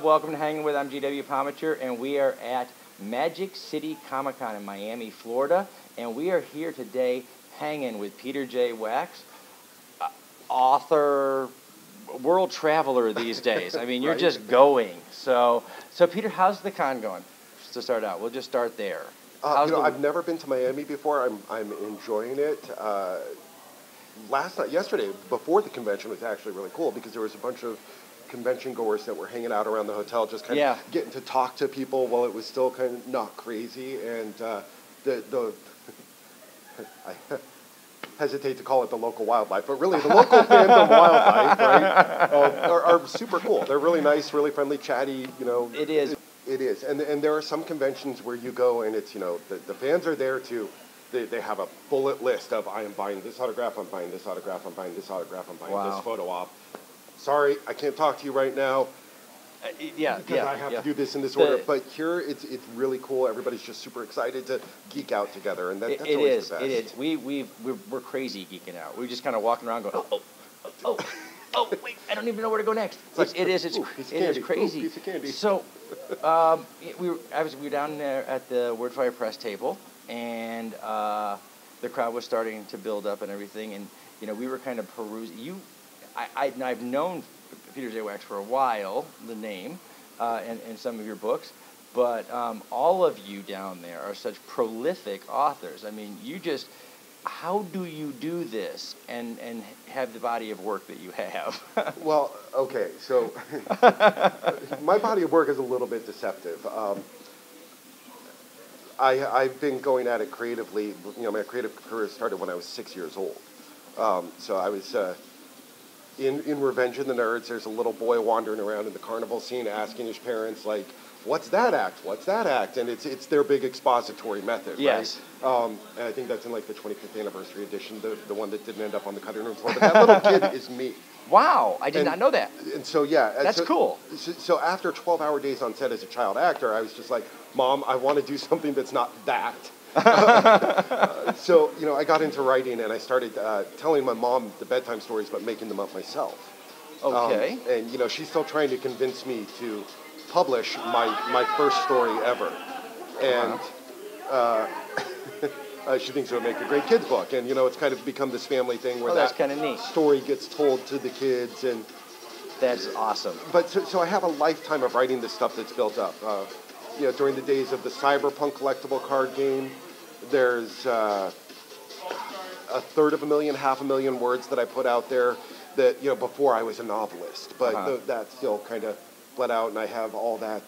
Welcome to Hangin With. I'm GW Pomichter, and we are at Magic City Comic Con in Miami, Florida. And we are here today hanging with Peter J. Wacks, author, world traveler these days. I mean, you're Right. just going. So Peter, how's the con going? To start out, we'll just start there. I've never been to Miami before. I'm enjoying it. Yesterday, before the convention, was actually really cool because there was a bunch of convention goers that were hanging out around the hotel, just kind of getting to talk to people while it was still kind of not crazy. And I hesitate to call it the local wildlife, but really the local fandom wildlife, right, are super cool. They're really nice, really friendly, chatty. It is. It is, and there are some conventions where you go and it's, the fans are there to, they have a bullet list of, I am buying this autograph, I'm buying this autograph, I'm buying this autograph, I'm buying this photo op. Sorry, I can't talk to you right now. Because I have to do this in this order. But here, it's really cool. Everybody's just super excited to geek out together, and that's always the best. It is. We're crazy geeking out. We're just kind of walking around going, oh, wait, I don't even know where to go next. It is crazy. Piece of candy. So, we were down there at the Wordfire Press table, and the crowd was starting to build up and everything, and we were kind of perusing. I've known Peter J. Wacks for a while, the name, and some of your books, but all of you down there are such prolific authors. I mean, how do you do this and have the body of work that you have? Well, okay, so my body of work is a little bit deceptive. I've been going at it creatively. My creative career started when I was 6 years old. So I was in Revenge of the Nerds. There's a little boy wandering around in the carnival scene asking his parents, like, what's that act? What's that act? And it's their big expository method, yes. right? And I think that's in like the 25th anniversary edition, the one that didn't end up on the cutting room floor. But that little kid is me. Wow, I did not know that. And so, yeah. That's cool. So after 12-hour days on set as a child actor, I was just like, Mom, I want to do something that's not that. So, I got into writing and I started telling my mom the bedtime stories, but making them up myself. Okay. And, she's still trying to convince me to publish my first story ever. And she thinks it would make a great kids book. And, it's kind of become this family thing where that's kind of neat. Story gets told to the kids. And that's awesome. But so I have a lifetime of writing this stuff that's built up. During the days of the Cyberpunk collectible card game, there's a third of a million, half a million words that I put out there that, before I was a novelist. But that still kind of bled out, and I have all that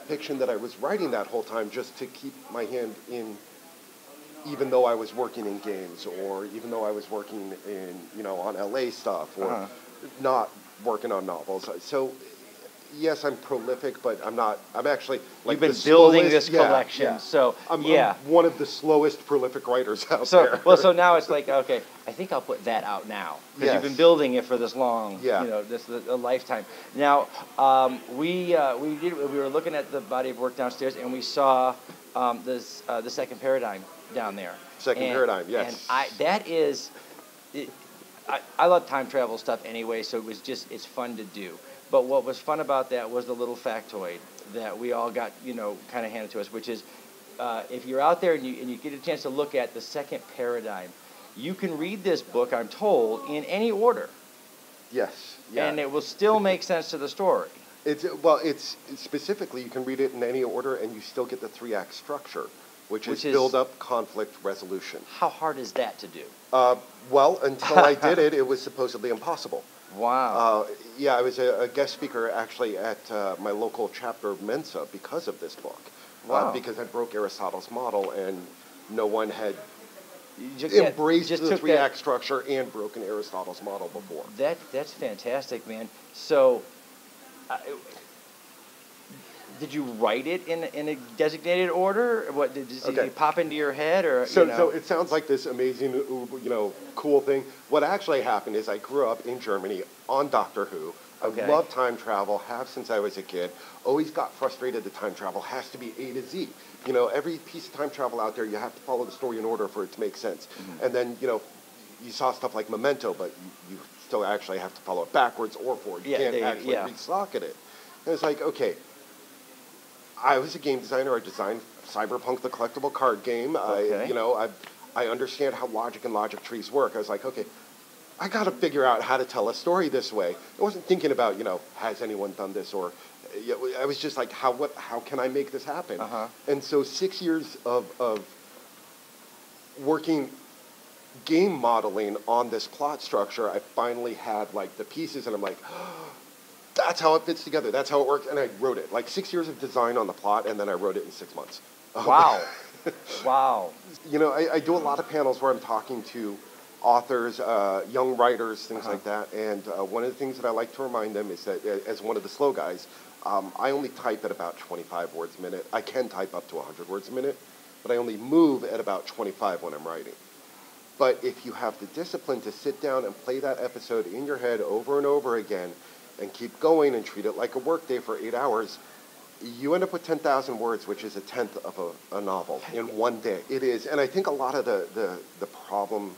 fiction that I was writing that whole time just to keep my hand in, even though I was working in games, or even though I was working in, on LA stuff, or not working on novels. So, yes, I'm prolific, but I'm not. I'm actually like you've been building slowest, this collection. Yeah. So I'm one of the slowest prolific writers out there. Well, so now it's like, okay, I think I'll put that out now because you've been building it for this long. Yeah. A lifetime. Now, we were looking at the body of work downstairs, and we saw the second paradigm down there. Second paradigm, yes. And I love time travel stuff anyway, so it's fun to do. But what was fun about that was the little factoid that we all got, kind of handed to us, which is if you're out there and you get a chance to look at the second paradigm, you can read this book, I'm told, in any order. Yes. Yeah. And it will still make sense to the story. It's specifically, you can read it in any order and you still get the 3-act structure, which is build up, conflict, resolution. How hard is that to do? Until I did it, it was supposedly impossible. Wow. I was a guest speaker actually at my local chapter of Mensa because of this book. Wow. Because I broke Aristotle's model and no one had embraced the 3-act structure and broken Aristotle's model before. That's fantastic, man. So, did you write it in a designated order? What did it pop into your head, or so it sounds like this amazing, cool thing. What actually happened is I grew up in Germany on Doctor Who. I love time travel, have since I was a kid. Always got frustrated that time travel has to be A to Z. Every piece of time travel out there, you have to follow the story in order for it to make sense. Mm-hmm. And then, you saw stuff like Memento, but you still actually have to follow it backwards or forward. You can't actually resocket it. And it's like, okay, I was a game designer. I designed Cyberpunk, the collectible card game. Okay. I understand how logic and logic trees work. I was like, okay, I got to figure out how to tell a story this way. I wasn't thinking about, has anyone done this, or I was just like, how can I make this happen? Uh-huh. And so 6 years of working game modeling on this plot structure, I finally had like the pieces, and I'm like, that's how it fits together. That's how it works. And I wrote it. Like 6 years of design on the plot, and then I wrote it in 6 months. Wow. Wow. I do a lot of panels where I'm talking to authors, young writers, things like that. And one of the things that I like to remind them is that, as one of the slow guys, I only type at about 25 words a minute. I can type up to 100 words a minute, but I only move at about 25 when I'm writing. But if you have the discipline to sit down and play that episode in your head over and over again and keep going and treat it like a workday for 8 hours, you end up with 10,000 words, which is a tenth of a novel in one day. It is. And I think a lot of the problem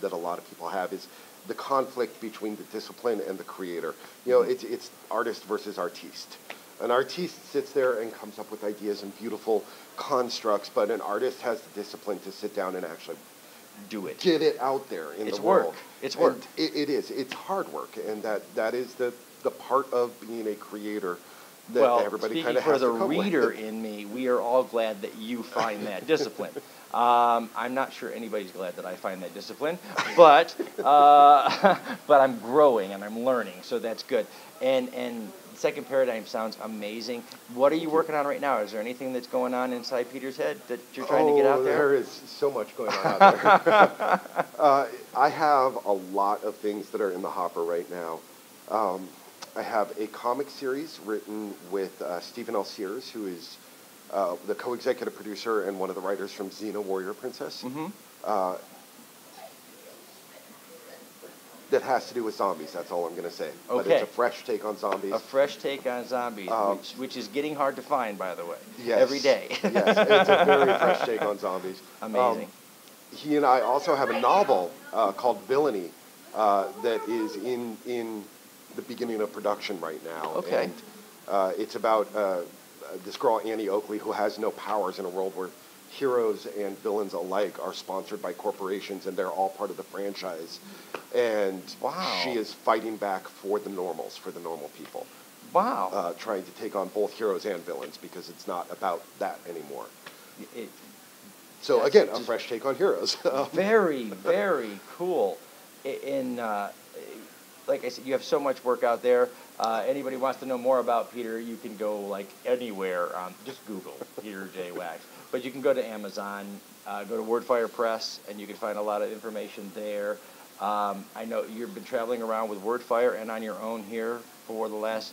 that a lot of people have is the conflict between the discipline and the creator. It's artist versus artiste. An artiste sits there and comes up with ideas and beautiful constructs, but an artist has the discipline to sit down and actually do it. Get it out there in the world. It's work. It is. It's hard work, and that is the part of being a creator that everybody kind of has to cope with. Speaking for the reader in me, we are all glad that you find that discipline. I'm not sure anybody's glad that I find that discipline, but I'm growing and I'm learning, so that's good. And Second Paradigm sounds amazing. What are you working on right now? Is there anything that's going on inside Peter's head that you're trying to get out there? There is so much going on out there. I have a lot of things that are in the hopper right now. I have a comic series written with Stephen L. Sears, who is the co-executive producer and one of the writers from Xena Warrior Princess. Mm-hmm. That has to do with zombies, that's all I'm going to say. Okay. But it's a fresh take on zombies. A fresh take on zombies, which is getting hard to find, by the way, yes, every day. Yes, it's a very fresh take on zombies. Amazing. He and I also have a novel called Villainy that is in the beginning of production right now. Okay. And it's about this girl, Annie Oakley, who has no powers in a world where heroes and villains alike are sponsored by corporations, and they're all part of the franchise. And she is fighting back for the normals, for the normal people. Wow. Trying to take on both heroes and villains, because it's not about that anymore. So again, a fresh take on heroes. Very, very cool. Like I said, you have so much work out there. Anybody wants to know more about Peter, you can go like anywhere. Just Google Peter J. Wacks. But you can go to Amazon, go to Wordfire Press, and you can find a lot of information there. I know you've been traveling around with Wordfire and on your own here for the last,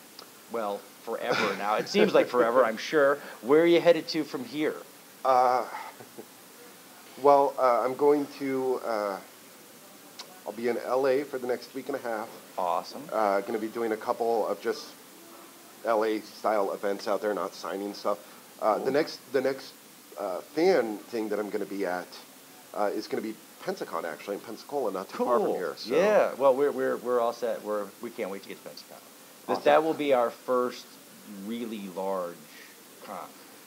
forever now. It seems like forever, I'm sure. Where are you headed to from here? I'm going to, I'll be in LA for the next week and a half. Awesome. Going to be doing a couple of just LA-style events out there, not signing stuff. The next fan thing that I'm going to be at is going to be Pensacon, actually, in Pensacola, not too far from here. So. Yeah. Well, we're all set. We can't wait to get to Pensacon. Awesome. That will be our first really large con.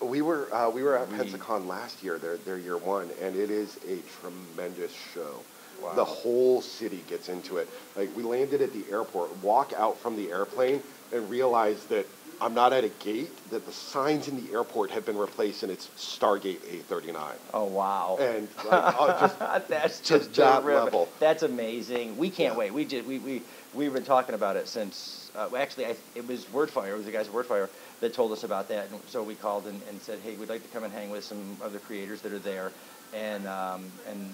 We were at Pensacon last year, their year one, and it is a tremendous show. Wow. The whole city gets into it. Like, we landed at the airport, walk out from the airplane, and realize that I'm not at a gate, that the signs in the airport had been replaced and it's Stargate 839. Oh, wow. And like, that's just to that level. That's amazing. We can't wait. We've been talking about it since, it was Wordfire. It was the guys at Wordfire that told us about that. And so we called and said, hey, we'd like to come and hang with some other creators that are there. And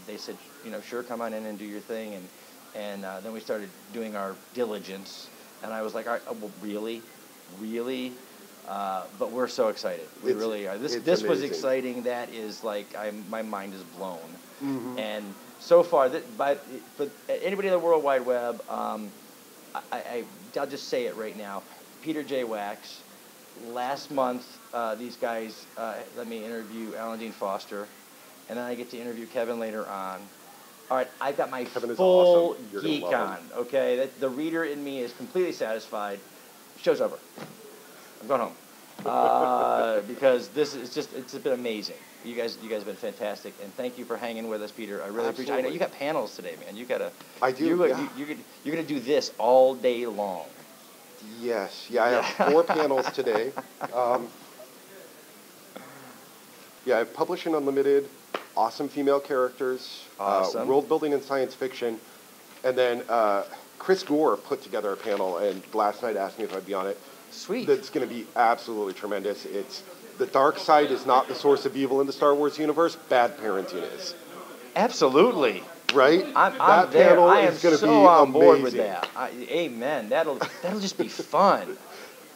they said, sure, come on in and do your thing. And then we started doing our diligence. And I was like, all right, well, really? But we're so excited. We really are. This was exciting. That is like, my mind is blown. Mm-hmm. And so far, for anybody on the World Wide Web, I'll just say it right now. Peter J. Wacks. Last month, these guys let me interview Alan Dean Foster, and then I get to interview Kevin later on. All right, I've got my full geek on. Okay, the reader in me is completely satisfied. Show's over. I'm going home. Because this is it's been amazing. You guys have been fantastic, and thank you for hanging with us, Peter. I really appreciate it. I know you got panels today, man. I do. You're gonna do this all day long. Yes. Yeah, I have 4 panels today. I have Publishing Unlimited, awesome female characters, awesome. World building and science fiction, and then Chris Gore put together a panel, and last night asked me if I'd be on it. Sweet. That's going to be absolutely tremendous. It's the dark side is not the source of evil in the Star Wars universe. Bad parenting is. Absolutely. Right? I'm there. Panel I am is going to so be on amazing. board with that. Amen. That'll just be fun.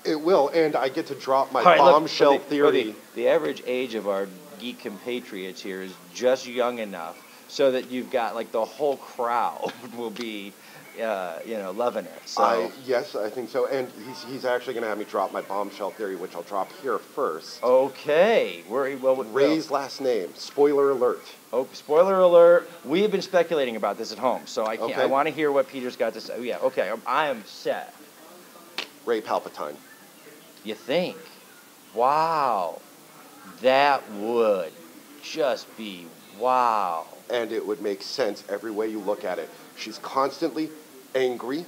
It will, and I get to drop my Right, bombshell theory. The average age of our geek compatriots here is just young enough so that you've got like the whole crowd will be, loving it. So. Yes, I think so. And he's actually going to have me drop my bombshell theory, which I'll drop here first. Okay. Ray's last name. Spoiler alert. Oh, spoiler alert. We have been speculating about this at home, so I can't. Okay. I want to hear what Peter's got to say. Oh, yeah. Okay. I am set. Ray Palpatine. You think? Wow. That would just be wow. And it would make sense every way you look at it. She's constantly angry.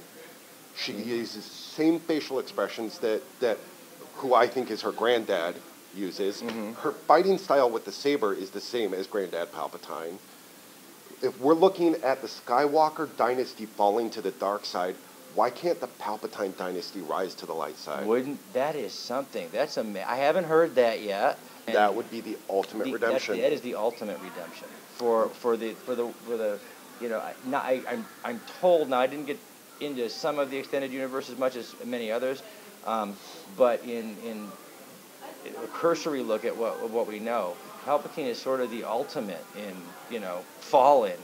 She uses the same facial expressions that who I think is her granddad uses. Mm-hmm. Her fighting style with the saber is the same as Granddad Palpatine. If we're looking at the Skywalker dynasty falling to the dark side, why can't the Palpatine dynasty rise to the light side? That is something. That's I haven't heard that yet. And that would be the ultimate redemption. That is the ultimate redemption for the I'm told now. I didn't get into some of the extended universe as much as many others, but in a cursory look at what we know, Palpatine is sort of the ultimate in fallen,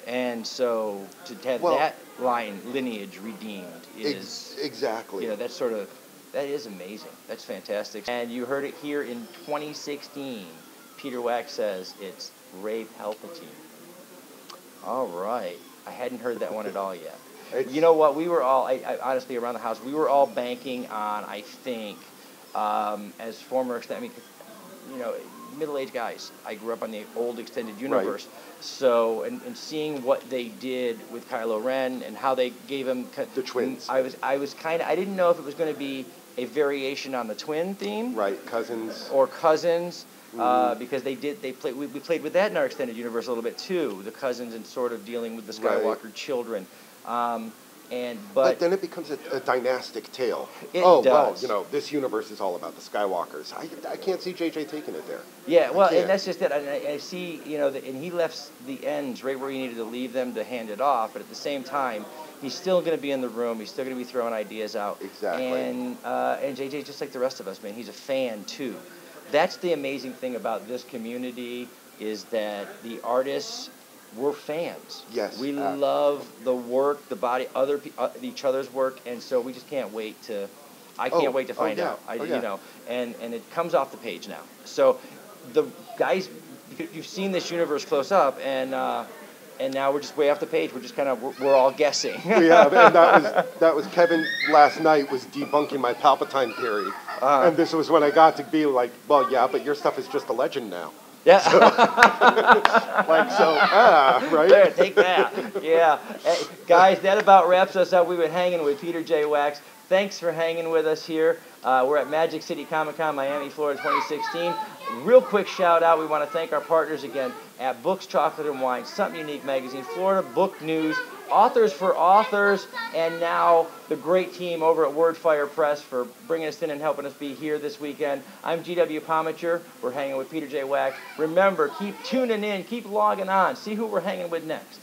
and so to have that lineage redeemed is exactly. That is amazing. That's fantastic. And you heard it here in 2016. Peter Wacks says it's Ray Palpatine. All right. I hadn't heard that one at all yet. You know what? We were all, I honestly, around the house, we were all banking on, I think, as former, middle-aged guys. I grew up on the old extended universe. Right. So, and seeing what they did with Kylo Ren and how they gave him the twins. I didn't know if it was going to be a variation on the twin theme. Right, cousins. Because we played with that in our extended universe a little bit too, the cousins and sort of dealing with the Skywalker children. But then it becomes a dynastic tale. It does. Well, this universe is all about the Skywalkers. I can't see JJ taking it there. Yeah, well, and that's just it. I see, and he left the ends right where he needed to leave them to hand it off, but at the same time, he's still going to be in the room. He's still going to be throwing ideas out. Exactly. And JJ, just like the rest of us, man, he's a fan too. That's the amazing thing about this community is that the artists, we're fans. Yes. We love the work, the body, each other's work, and so we just can't wait to. I can't wait to find out. And it comes off the page now. So the guys, you've seen this universe close up, and now we're just way off the page. We're just we're all guessing. Yeah, and that was Kevin last night was debunking my Palpatine theory, and this was when I got to be like, well, yeah, but your stuff is just a legend now. Yeah. Right? There, take that. Yeah. Hey, guys, that about wraps us up. We've been hanging with Peter J. Wacks. Thanks for hanging with us here. We're at Magic City Comic-Con, Miami, Florida, 2016. Real quick shout out. We want to thank our partners again at Books, Chocolate, and Wine, Something Unique Magazine, Florida Book News, Authors for Authors, and now the great team over at Wordfire Press for bringing us in and helping us be here this weekend. I'm G.W. Pomichter. We're hanging with Peter J. Wacks. Remember, keep tuning in, keep logging on, see who we're hanging with next.